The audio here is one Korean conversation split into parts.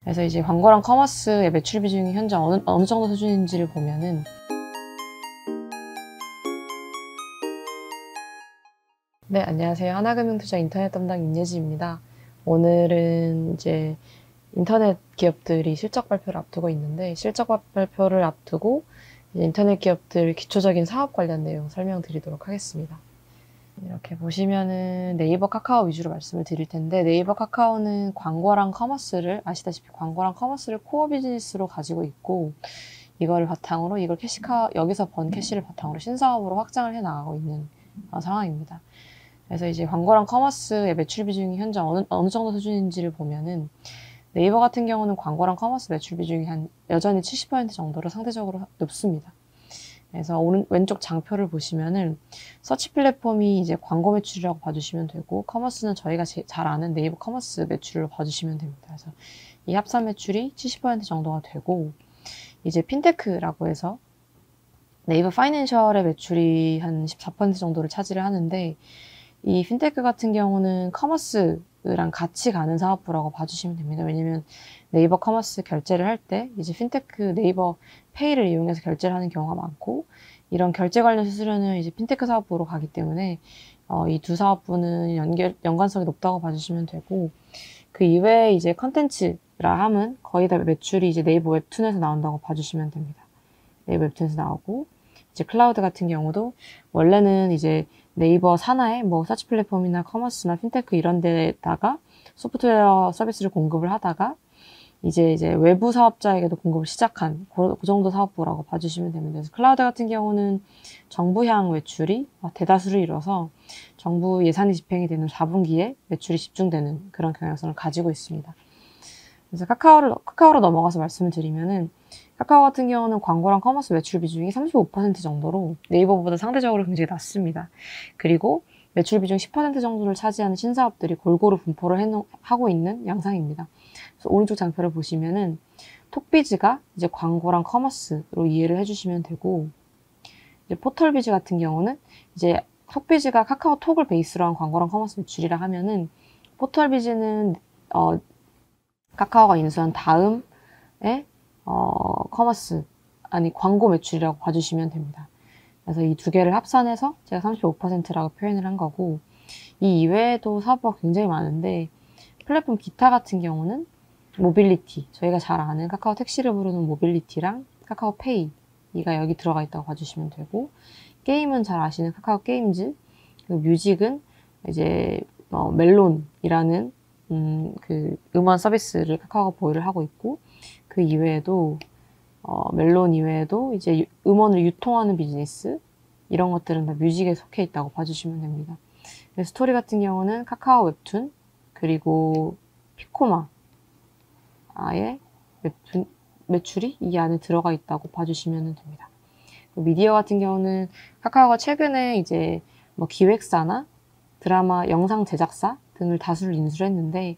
그래서 이제 광고랑 커머스의 매출 비중이 현재 어느 정도 수준인지를 보면은 네, 안녕하세요. 하나금융투자 인터넷 담당 윤예지입니다. 오늘은 이제 인터넷 기업들이 실적 발표를 앞두고 있는데 실적 발표를 앞두고 이제 인터넷 기업들 기초적인 사업 관련 내용 설명드리도록 하겠습니다. 이렇게 보시면은 네이버, 카카오 위주로 말씀을 드릴 텐데 네이버, 카카오는 광고랑 커머스를 아시다시피 광고랑 커머스를 코어 비즈니스로 가지고 있고 이걸 바탕으로 여기서 번 캐시를 바탕으로 신사업으로 확장을 해 나가고 있는 상황입니다. 그래서 이제 광고랑 커머스의 매출 비중이 현재 어느 정도 수준인지를 보면은 네이버 같은 경우는 광고랑 커머스 매출 비중이 여전히 70% 정도로 상대적으로 높습니다. 그래서 왼쪽 장표를 보시면은 서치 플랫폼이 이제 광고 매출이라고 봐주시면 되고 커머스는 저희가 잘 아는 네이버 커머스 매출로 봐주시면 됩니다. 그래서 이 합산 매출이 70% 정도가 되고 이제 핀테크라고 해서 네이버 파이낸셜의 매출이 한 14% 정도를 차지를 하는데 이 핀테크 같은 경우는 커머스랑 같이 가는 사업부라고 봐주시면 됩니다. 왜냐면 네이버 커머스 결제를 할 때 이제 핀테크 네이버 페이를 이용해서 결제를 하는 경우가 많고 이런 결제 관련 수수료는 이제 핀테크 사업부로 가기 때문에 이 두 사업부는 연관성이 높다고 봐주시면 되고 그 이외에 이제 컨텐츠라 함은 거의 다 매출이 이제 네이버 웹툰에서 나온다고 봐주시면 됩니다. 네이버 웹툰에서 나오고 이제 클라우드 같은 경우도 원래는 이제 네이버 산하에 뭐 서치 플랫폼이나 커머스나 핀테크 이런 데다가 소프트웨어 서비스를 공급을 하다가 이제 외부 사업자에게도 공급을 시작한 그 정도 사업부라고 봐주시면 됩니다. 그래서 클라우드 같은 경우는 정부향 매출이 대다수를 이뤄서 정부 예산이 집행이 되는 4분기에 매출이 집중되는 그런 경향성을 가지고 있습니다. 그래서 카카오로 넘어가서 말씀을 드리면은 카카오 같은 경우는 광고랑 커머스 매출 비중이 35% 정도로 네이버보다 상대적으로 굉장히 낮습니다. 그리고 매출 비중 10% 정도를 차지하는 신사업들이 골고루 분포를 하고 있는 양상입니다. 그래서 오른쪽 장표를 보시면은 톡비즈가 이제 광고랑 커머스로 이해를 해주시면 되고 이제 포털비즈 같은 경우는 이제 톡비즈가 카카오톡을 베이스로 한 광고랑 커머스 매출이라 하면은 포털비즈는 카카오가 인수한 다음에 광고 매출이라고 봐주시면 됩니다. 그래서 이 두 개를 합산해서 제가 35%라고 표현을 한 거고 이 이외에도 사업부가 굉장히 많은데 플랫폼 기타 같은 경우는 모빌리티, 저희가 잘 아는 카카오 택시를 부르는 모빌리티랑 카카오 페이가 여기 들어가 있다고 봐주시면 되고 게임은 잘 아시는 카카오 게임즈, 그리고 뮤직은 이제 멜론이라는 그 음원 서비스를 카카오가 보유를 하고 있고 그 이외에도 멜론 이외에도 이제 음원을 유통하는 비즈니스 이런 것들은 다 뮤직에 속해 있다고 봐주시면 됩니다. 스토리 같은 경우는 카카오 웹툰 그리고 피코마의 웹툰 매출이 이 안에 들어가 있다고 봐주시면 됩니다. 미디어 같은 경우는 카카오가 최근에 이제 뭐 기획사나 드라마, 영상 제작사 등을 다수를 인수를 했는데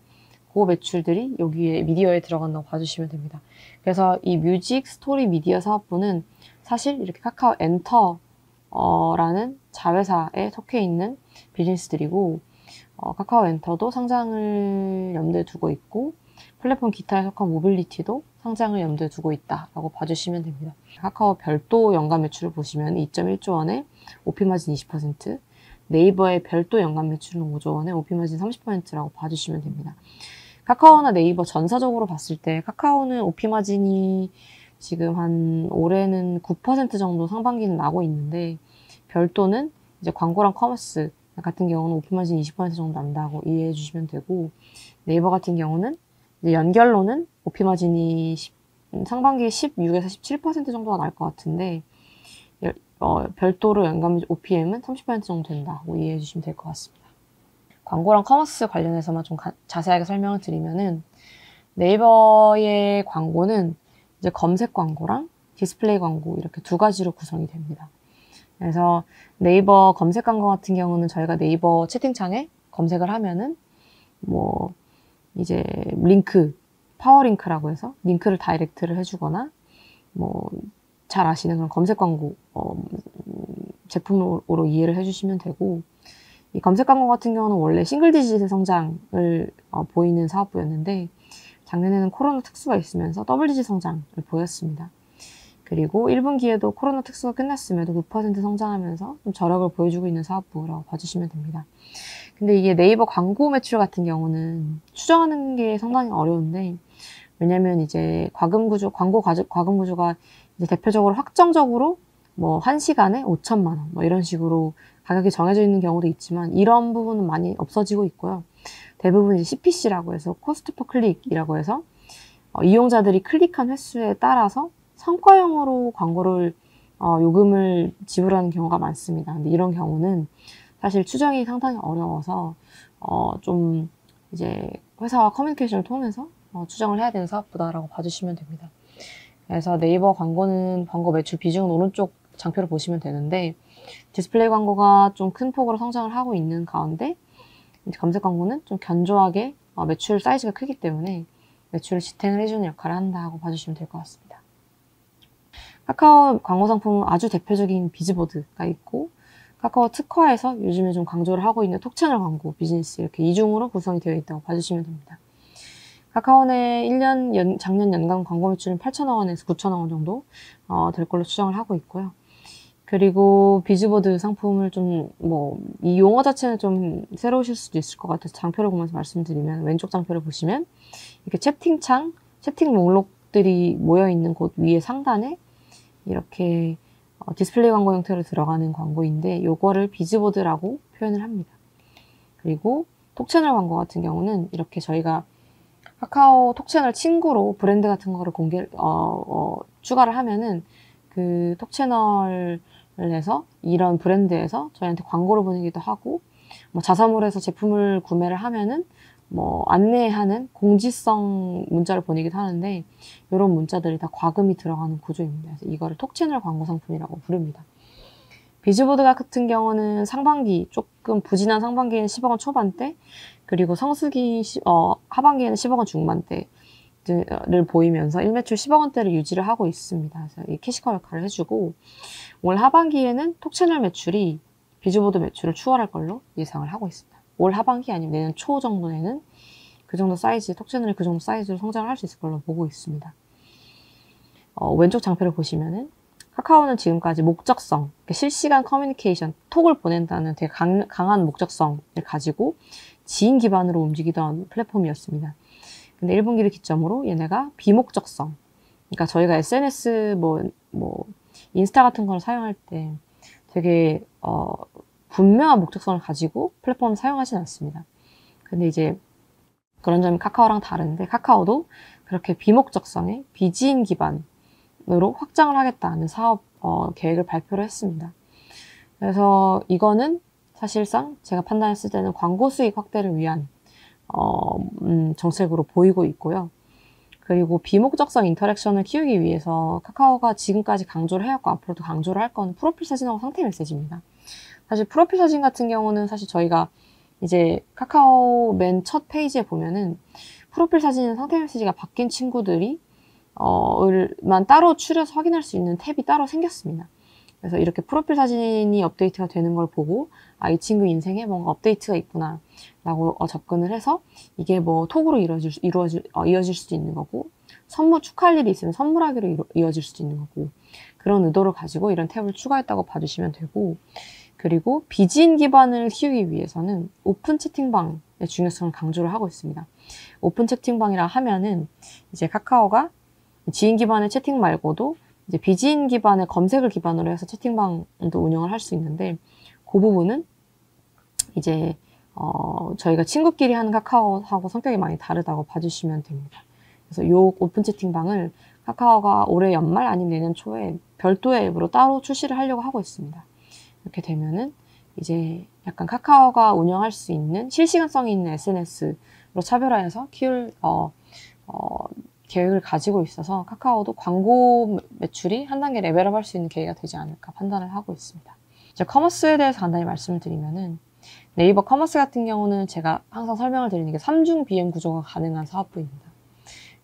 그 매출들이 여기에 미디어에 들어간다고 봐주시면 됩니다. 그래서 이 뮤직, 스토리, 미디어 사업부는 사실 이렇게 카카오 엔터라는 자회사에 속해 있는 비즈니스들이고 카카오 엔터도 상장을 염두에 두고 있고 플랫폼 기타에 속한 모빌리티도 상장을 염두에 두고 있다라고 봐주시면 됩니다. 카카오 별도 연간 매출을 보시면 2.1조 원에 OP마진 20%, 네이버의 별도 연간 매출은 5조 원에 OP마진 30%라고 봐주시면 됩니다. 카카오나 네이버 전사적으로 봤을 때 카카오는 OP마진이 지금 올해는 9% 정도 상반기는 나고 있는데 별도는 이제 광고랑 커머스 같은 경우는 OP마진 20% 정도 난다고 이해해 주시면 되고 네이버 같은 경우는 이제 연결로는 OP마진이 상반기에 16에서 17% 정도가 날 것 같은데 별도로 연간 OPM은 30% 정도 된다고 이해해 주시면 될 것 같습니다. 광고랑 커머스 관련해서만 좀 자세하게 설명을 드리면은 네이버의 광고는 이제 검색 광고랑 디스플레이 광고 이렇게 두 가지로 구성이 됩니다. 그래서 네이버 검색 광고 같은 경우는 저희가 네이버 채팅창에 검색을 하면은 뭐 이제 파워링크라고 해서 링크를 다이렉트를 해주거나 뭐 잘 아시는 그런 검색 광고 제품으로 이해를 해주시면 되고 이 검색 광고 같은 경우는 원래 싱글 디짓의 성장을 보이는 사업부였는데 작년에는 코로나 특수가 있으면서 더블디지 성장을 보였습니다. 그리고 1분기에도 코로나 특수가 끝났음에도 9% 성장하면서 좀 저력을 보여주고 있는 사업부라고 봐주시면 됩니다. 근데 이게 네이버 광고 매출 같은 경우는 추정하는 게 상당히 어려운데, 왜냐면 이제 과금 구조가 이제 대표적으로 확정적으로 뭐 1시간에 5천만 원, 뭐 이런 식으로 가격이 정해져 있는 경우도 있지만, 이런 부분은 많이 없어지고 있고요. 대부분 이제 CPC라고 해서 코스트 퍼 클릭이라고 해서 이용자들이 클릭한 횟수에 따라서 성과형으로 광고를 요금을 지불하는 경우가 많습니다. 근데 이런 경우는 사실 추정이 상당히 어려워서 좀 이제 회사와 커뮤니케이션을 통해서 추정을 해야 되는 사업부다라고 봐주시면 됩니다. 그래서 네이버 광고는 광고 매출 비중은 오른쪽 장표를 보시면 되는데, 디스플레이 광고가 좀 큰 폭으로 성장을 하고 있는 가운데 검색 광고는 좀 견조하게 매출 사이즈가 크기 때문에 매출을 지탱을 해주는 역할을 한다고 봐주시면 될 것 같습니다. 카카오 광고 상품은 아주 대표적인 비즈보드가 있고, 카카오 특화에서 요즘에 좀 강조를 하고 있는 톡채널 광고 비즈니스, 이렇게 이중으로 구성이 되어 있다고 봐주시면 됩니다. 카카오의 작년 연간 광고 매출은 8천억 원에서 9천억 원 정도 될 걸로 추정을 하고 있고요. 그리고 비즈보드 상품을 이 용어 자체는 좀 새로우실 수도 있을 것 같아서 장표를 보면서 말씀드리면, 왼쪽 장표를 보시면 이렇게 채팅 목록들이 모여있는 곳 위에 상단에 이렇게 디스플레이 광고 형태로 들어가는 광고인데, 요거를 비즈보드라고 표현을 합니다. 그리고 톡채널 광고 같은 경우는 이렇게 저희가 카카오 톡채널 친구로 브랜드 같은 거를 추가를 하면은 그 톡채널 해서 이런 브랜드에서 저희한테 광고를 보내기도 하고, 뭐 자사몰에서 제품을 구매를 하면은 뭐 안내하는 공지성 문자를 보내기도 하는데, 이런 문자들이 다 과금이 들어가는 구조입니다. 그래서 이거를 톡채널 광고 상품이라고 부릅니다. 비즈보드 같은 경우는 상반기, 조금 부진한 상반기에는 10억 원 초반대, 그리고 하반기에는 10억 원 중반대를 보이면서 일매출 10억 원대를 유지를 하고 있습니다. 그래서 이 캐시커 역할을 해주고, 올 하반기에는 톡채널 매출이 비즈보드 매출을 추월할 걸로 예상을 하고 있습니다. 올 하반기 아니면 내년 초 정도에는 톡채널이 그 정도 사이즈로 성장을 할 수 있을 걸로 보고 있습니다. 왼쪽 장표를 보시면은 카카오는 지금까지 목적성, 실시간 커뮤니케이션, 톡을 보낸다는 되게 강한 목적성을 가지고 지인 기반으로 움직이던 플랫폼이었습니다. 근데 1분기를 기점으로 얘네가 비목적성, 그러니까 저희가 SNS 인스타 같은 걸 사용할 때 되게 분명한 목적성을 가지고 플랫폼을 사용하진 않습니다. 근데 이제 그런 점이 카카오랑 다른데, 카카오도 그렇게 비목적성의 비지인 기반으로 확장을 하겠다는 사업 계획을 발표를 했습니다. 그래서 이거는 사실상 제가 판단했을 때는 광고 수익 확대를 위한 정책으로 보이고 있고요. 그리고 비목적성 인터랙션을 키우기 위해서 카카오가 지금까지 강조를 해왔고 앞으로도 강조를 할 건 프로필 사진하고 상태 메시지입니다. 사실 프로필 사진 같은 경우는 사실 저희가 이제 카카오 맨 첫 페이지에 보면은 프로필 사진 상태 메시지가 바뀐 친구들이 만 따로 추려서 확인할 수 있는 탭이 따로 생겼습니다. 그래서 이렇게 프로필 사진이 업데이트가 되는 걸 보고, 이 친구 인생에 뭔가 업데이트가 있구나 라고 접근을 해서, 이게 뭐 톡으로 이어질 수도 있는 거고, 축하할 일이 있으면 선물하기로 이어질 수도 있는 거고, 그런 의도를 가지고 이런 탭을 추가했다고 봐주시면 되고, 그리고 비지인 기반을 키우기 위해서는 오픈 채팅방의 중요성을 강조를 하고 있습니다. 오픈 채팅방이라 하면은 이제 카카오가 지인 기반의 채팅 말고도 이제 비지인 기반의 검색을 기반으로 해서 채팅방도 운영을 할 수 있는데, 그 부분은 이제 저희가 친구끼리 하는 카카오하고 성격이 많이 다르다고 봐주시면 됩니다. 그래서 이 오픈 채팅방을 카카오가 올해 연말 아니면 내년 초에 별도의 앱으로 따로 출시를 하려고 하고 있습니다. 이렇게 되면은 이제 약간 카카오가 운영할 수 있는 실시간성이 있는 SNS로 차별화해서 키울 계획을 가지고 있어서 카카오도 광고 매출이 한 단계 레벨업 할 수 있는 계기가 되지 않을까 판단을 하고 있습니다. 이제 커머스에 대해서 간단히 말씀을 드리면은, 네이버 커머스 같은 경우는 제가 항상 설명을 드리는 게 3중 BM 구조가 가능한 사업부입니다.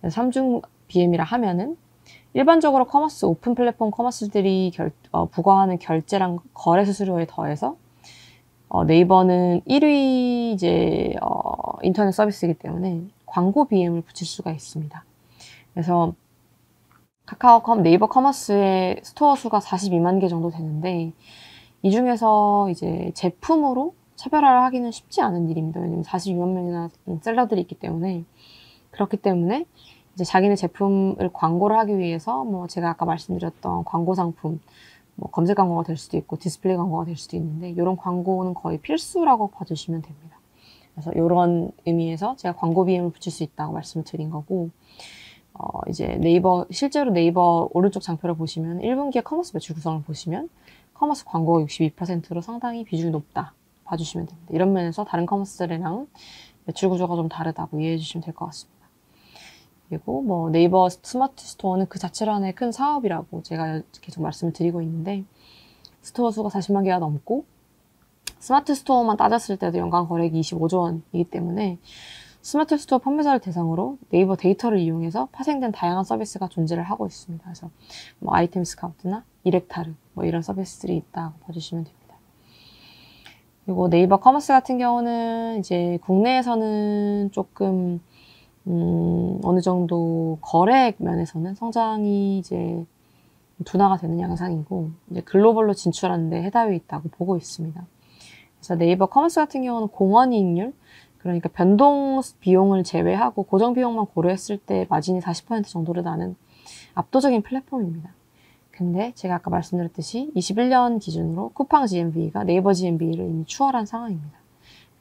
3중 BM이라 하면은 일반적으로 커머스, 오픈 플랫폼 커머스들이 부과하는 결제랑 거래 수수료에 더해서 네이버는 1위 인터넷 서비스이기 때문에 광고 BM을 붙일 수가 있습니다. 그래서 네이버 커머스의 스토어 수가 42만 개 정도 되는데 이 중에서 이제 제품으로 차별화를 하기는 쉽지 않은 일입니다. 왜냐면 42만 명이나 셀러들이 있기 때문에. 그렇기 때문에 이제 자기네 제품을 광고를 하기 위해서 뭐 제가 아까 말씀드렸던 광고 상품, 뭐 검색 광고가 될 수도 있고 디스플레이 광고가 될 수도 있는데 이런 광고는 거의 필수라고 봐주시면 됩니다. 그래서 이런 의미에서 제가 광고 BM을 붙일 수 있다고 말씀을 드린 거고, 이제 실제로 네이버 오른쪽 장표를 보시면 1분기의 커머스 매출 구성을 보시면 커머스 광고가 62%로 상당히 비중이 높다 봐주시면 됩니다. 이런 면에서 다른 커머스들이랑 매출 구조가 좀 다르다고 이해해 주시면 될 것 같습니다. 그리고 뭐 네이버 스마트 스토어는 그 자체로 하나의 큰 사업이라고 제가 계속 말씀을 드리고 있는데, 스토어 수가 40만 개가 넘고 스마트 스토어만 따졌을 때도 연간 거래액이 25조 원이기 때문에 스마트 스토어 판매자를 대상으로 네이버 데이터를 이용해서 파생된 다양한 서비스가 존재를 하고 있습니다. 그래서 뭐 아이템 스카우트나 이렉타르 뭐 이런 서비스들이 있다고 봐주시면 됩니다. 그리고 네이버 커머스 같은 경우는 이제 국내에서는 조금 어느 정도 거래액 면에서는 성장이 이제 둔화가 되는 양상이고, 이제 글로벌로 진출하는 데 해답이 있다고 보고 있습니다. 그래서 네이버 커머스 같은 경우는 공헌이익률, 그러니까 변동 비용을 제외하고 고정 비용만 고려했을 때 마진이 40% 정도를 나는 압도적인 플랫폼입니다. 근데 제가 아까 말씀드렸듯이 21년 기준으로 쿠팡 GMV가 네이버 GMV를 이미 추월한 상황입니다.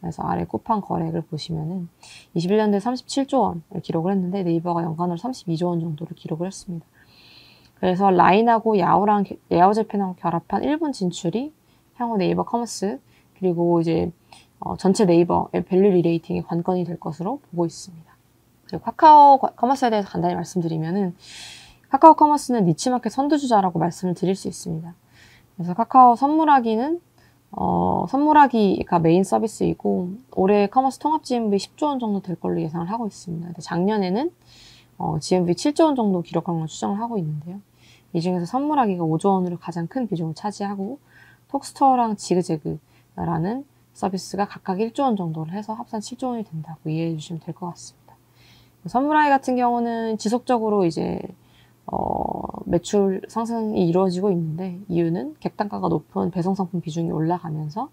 그래서 아래 쿠팡 거래액을 보시면은 21년도에 37조 원을 기록을 했는데 네이버가 연간으로 32조 원 정도를 기록을 했습니다. 그래서 라인하고 야오 재팬하고 결합한 일본 진출이 향후 네이버 커머스 그리고 이제 전체 네이버의 밸류 리레이팅의 관건이 될 것으로 보고 있습니다. 그리고 카카오 커머스에 대해서 간단히 말씀드리면은 카카오 커머스는 니치마켓 선두주자라고 말씀을 드릴 수 있습니다. 그래서 카카오 선물하기가 메인 서비스이고 올해 커머스 통합 GMV 10조 원 정도 될 걸로 예상을 하고 있습니다. 근데 작년에는 GMV 7조 원 정도 기록한 걸 추정을 하고 있는데요. 이 중에서 선물하기가 5조 원으로 가장 큰 비중을 차지하고 톡스토어랑 지그재그라는 서비스가 각각 1조 원 정도를 해서 합산 7조 원이 된다고 이해해 주시면 될 것 같습니다. 선물하기 같은 경우는 지속적으로 이제 매출 상승이 이루어지고 있는데 이유는 객단가가 높은 배송 상품 비중이 올라가면서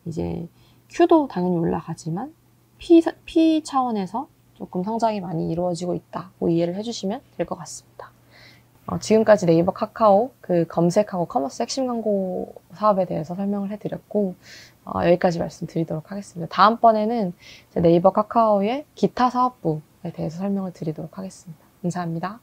이제 Q도 당연히 올라가지만 P 차원에서 조금 성장이 많이 이루어지고 있다고 이해를 해주시면 될 것 같습니다. 지금까지 네이버 카카오 그 검색하고 커머스 핵심 광고 사업에 대해서 설명을 해드렸고 여기까지 말씀드리도록 하겠습니다. 다음번에는 네이버 카카오의 기타 사업부에 대해서 설명을 드리도록 하겠습니다. 감사합니다.